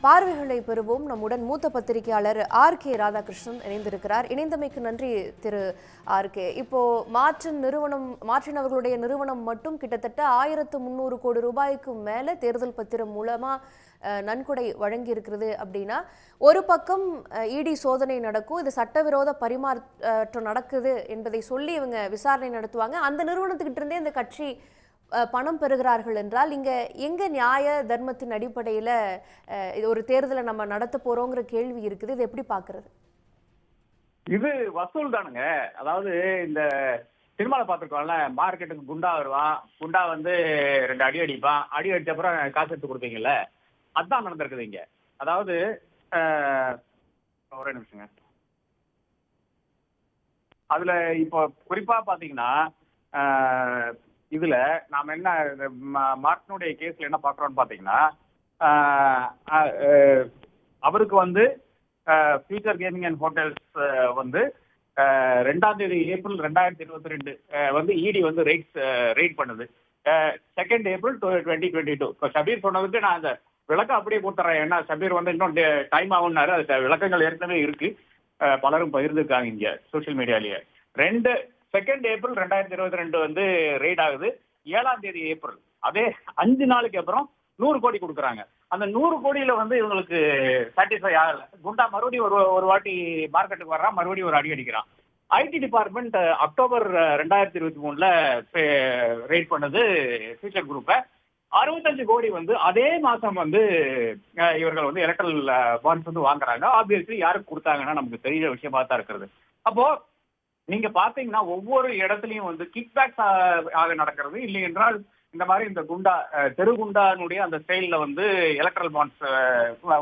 பார்வைகளை பெறுவோம். நம்முடன் மூத்த பத்திரிகையாளர் ஆர்.கே. ராதாகிருஷ்ணன் இணைந்திருக்கிறார். இணைந்தமைக்கு நன்றி திரு ஆர்.கே. இப்போ மாற்றினவர்களுடைய நிறுவனம் மட்டும் கிட்டத்தட்ட 1300 கோடி ரூபாய்க்கு மேல தேர்தல் பத்திரம் மூலமா நன்கொடை வழங்கி இருக்கிறது அப்படின்னா, ஒரு பக்கம் இடி சோதனை நடக்கும், இது சட்டவிரோத பரிமாற்றம் நடக்குது என்பதை சொல்லி இவங்க விசாரணை நடத்துவாங்க. அந்த நிறுவனத்துக்கிட்ட இருந்தே இந்த கட்சி பணம் பெறுகிறார்கள் என்றால் இங்க எங்க நியாய தர்மத்தின் அடிப்படையில ஒரு தேர்தலை நம்ம நடத்த போறோங்கிற கேள்வி இருக்குது. இது எப்படி பாக்குறது? இது வசூல் தானுங்க. அதாவது இந்த சினிமாவில் பார்த்துருக்கோம்ல, மார்க்கெட்டுக்கு குண்டா வருவான், குண்டா வந்து 2 அடி அடிப்பான், அடி அடிச்ச அப்புறம் காசு எடுத்து கொடுப்பீங்கல்ல, அதுதான் நடந்திருக்குது இங்க. அதாவது ஒரே நிமிஷங்க. அதுல இப்போ குறிப்பா பாத்தீங்கன்னா இதுல நாம என்ன மார்ட்டினுடைய கேஸ்ல என்ன பாக்குறோம்னு பாத்தீங்கன்னா, அவருக்கு வந்து ஃபியூச்சர் கேமிங் அண்ட் ஹோட்டல்ஸ் வந்து 2ஆம் தேதி ஏப்ரல் 2022 வந்து இடி வந்து ரெய்ட் பண்ணுது. 2nd April 2022. இப்போ ஷபீர் சொன்னதுக்கு நான் அந்த விளக்கம் அப்படியே கொடுத்துறேன். ஏன்னா ஷபீர் வந்து இன்னும் டைம் ஆகும்னாரு. அது விளக்கங்கள் ஏற்கனவே இருக்கு, பலரும் பகிர்ந்துருக்காங்க இங்க சோசியல் மீடியாலேயே. 2nd ஏப்ரல் 2022 வந்து ரெய்ட் ஆகுது. 7ஆம் தேதி ஏப்ரல், அதே 5 நாளுக்கு அப்புறம் 100 கோடி கொடுக்குறாங்க. அந்த 100 கோடியில வந்து இவங்களுக்கு சாட்டிஸ்ஃபை ஆகல. குண்டா மறுபடியும் ஒரு வாட்டி மார்க்கெட்டுக்கு வர்றான், மறுபடியும் ஒரு அடி அடிக்கிறான். ஐடி டிபார்ட்மெண்ட் அக்டோபர் 2023ல ரெய்ட் பண்ணது ஃபியூச்சர் குரூப்பை. 65 கோடி வந்து அதே மாசம் வந்து இவர்கள் வந்து எலக்ட்ரல் பாண்ட்ஸ் வந்து வாங்குறாங்க. ஆப்வியஸ்லி யாருக்கு கொடுத்தாங்கன்னா நமக்கு தெரிஞ்ச விஷயமா தான் இருக்கிறது. அப்போ நீங்க பாத்தீங்கன்னா ஒவ்வொரு இடத்துலயும் வந்து கிக் பேக்ஸ் ஆக நடக்கிறது. இல்லை என்றால் இந்த மாதிரி இந்த குண்டா தெரு குண்டானுடைய அந்த ஸ்டைல்ல வந்து எலக்ட்ரல் பாண்ட்ஸ்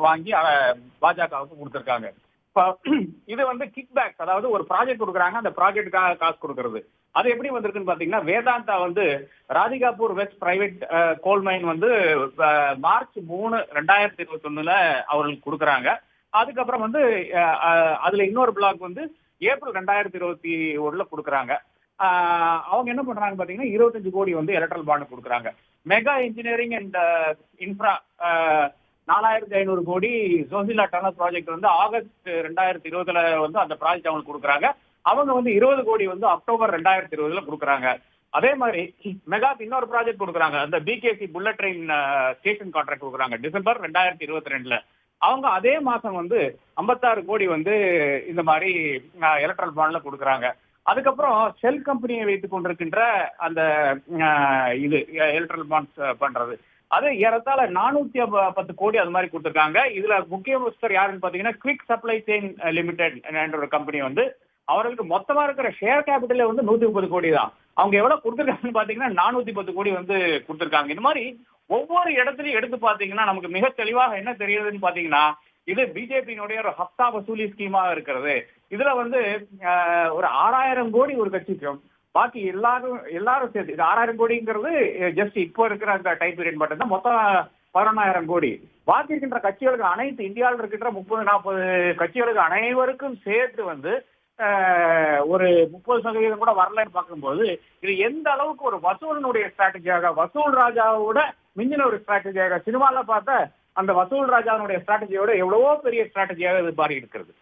வாங்கி பாஜகவுக்கு கொடுத்துருக்காங்க. இப்போ இது வந்து கிக் பேக்ஸ், அதாவது ஒரு ப்ராஜெக்ட் கொடுக்குறாங்க, அந்த ப்ராஜெக்டுக்காக காசு கொடுக்கறது. அது எப்படி வந்திருக்குன்னு பாத்தீங்கன்னா, வேதாந்தா வந்து ராதிகாபூர் வெஸ்ட் பிரைவேட் கோல் மைன் வந்து மார்ச் 3, 2021 அவர்களுக்கு கொடுக்குறாங்க. அதுக்கப்புறம் வந்து அதுல இன்னொரு பிளாக் வந்து ஏப்ரல் 2021 கொடுக்குறாங்க. அவங்க என்ன பண்றாங்க பாத்தீங்கன்னா, 25 கோடி வந்து எலக்ட்ரல் பாண்ட் கொடுக்குறாங்க. மெகா இன்ஜினியரிங் அண்ட் இன்ஃப்ரா 4500 கோடி ஜோசிலா டனல் ப்ராஜெக்ட் வந்து ஆகஸ்ட் 2020 வந்து அந்த ப்ராஜெக்ட் அவங்களுக்கு கொடுக்குறாங்க. அவங்க வந்து 20 கோடி வந்து அக்டோபர் 2020 கொடுக்குறாங்க. அதே மாதிரி மெகாக்கு இன்னொரு ப்ராஜெக்ட் கொடுக்குறாங்க, அந்த BKC bullet train station contract கொடுக்குறாங்க டிசம்பர் 2022. அவங்க அதே மாசம் வந்து 56 கோடி வந்து இந்த மாதிரி எலக்ட்ரல் பாண்ட்ல கொடுக்குறாங்க. அதுக்கப்புறம் ஷெல் கம்பெனியை வைத்துக் கொண்டிருக்கின்ற அந்த இது எலக்ட்ரல் பாண்ட்ஸ் பண்றது, அது ஏறத்தாழ 410 கோடி அது மாதிரி கொடுத்துருக்காங்க. இதுல முக்கியஸ்தர் யாருன்னு பாத்தீங்கன்னா, குவிக் சப்ளை செயின் லிமிடெட் என்ற ஒரு கம்பெனி வந்து அவர்களுக்கு மொத்தமா இருக்கிற ஷேர் கேபிட்டலே வந்து 130 கோடி தான். அவங்க எவ்வளவு கொடுத்துருக்காங்கன்னு பாத்தீங்கன்னா 410 கோடி வந்து கொடுத்துருக்காங்க. இந்த மாதிரி ஒவ்வொரு இடத்துலையும் எடுத்து பாத்தீங்கன்னா நமக்கு மிக தெளிவாக என்ன தெரியுதுன்னு பாத்தீங்கன்னா, இது பிஜேபியினுடைய ஒரு ஹப்தா வசூலி ஸ்கீமா இருக்கிறது. இதுல வந்து ஒரு 6000 கோடி ஒரு கட்சிக்கும், பாக்கி எல்லாரும் சேர்த்து இது 6000 கோடிங்கிறது ஜஸ்ட் இப்போ இருக்கிற அந்த டைம் பீரியட் மட்டும் தான். மொத்தம் 11000 கோடி. பாக்கி இருக்கின்ற கட்சிகளுக்கு, அனைத்து இந்தியாவில் இருக்கின்ற 30-40 கட்சிகளுக்கு அனைவருக்கும் சேர்த்து வந்து ஒரு 30% கூட வரலன்னு பார்க்கும்போது, இது எந்த அளவுக்கு ஒரு வசூலினுடைய ஸ்ட்ராட்டஜியாக, வசூல் ராஜாவோட மிஞ்சின ஒரு ஸ்ட்ராட்டஜியாக, சினிமால பார்த்த அந்த வசூல் ராஜாவுடைய ஸ்ட்ராட்டஜியோட எவ்வளவோ பெரிய ஸ்ட்ராட்டஜியாக இது மாறி இருக்கிறது.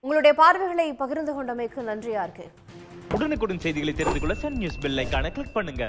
உங்களுடைய பார்வைகளை பகிர்ந்து கொண்டமைக்கு நன்றி ஆர்கே. உடனுக்குடன் செய்திகளை தெரிந்து கொள்ள சன் நியூஸ் பெல் ஐகானை கிளிக் பண்ணுங்க.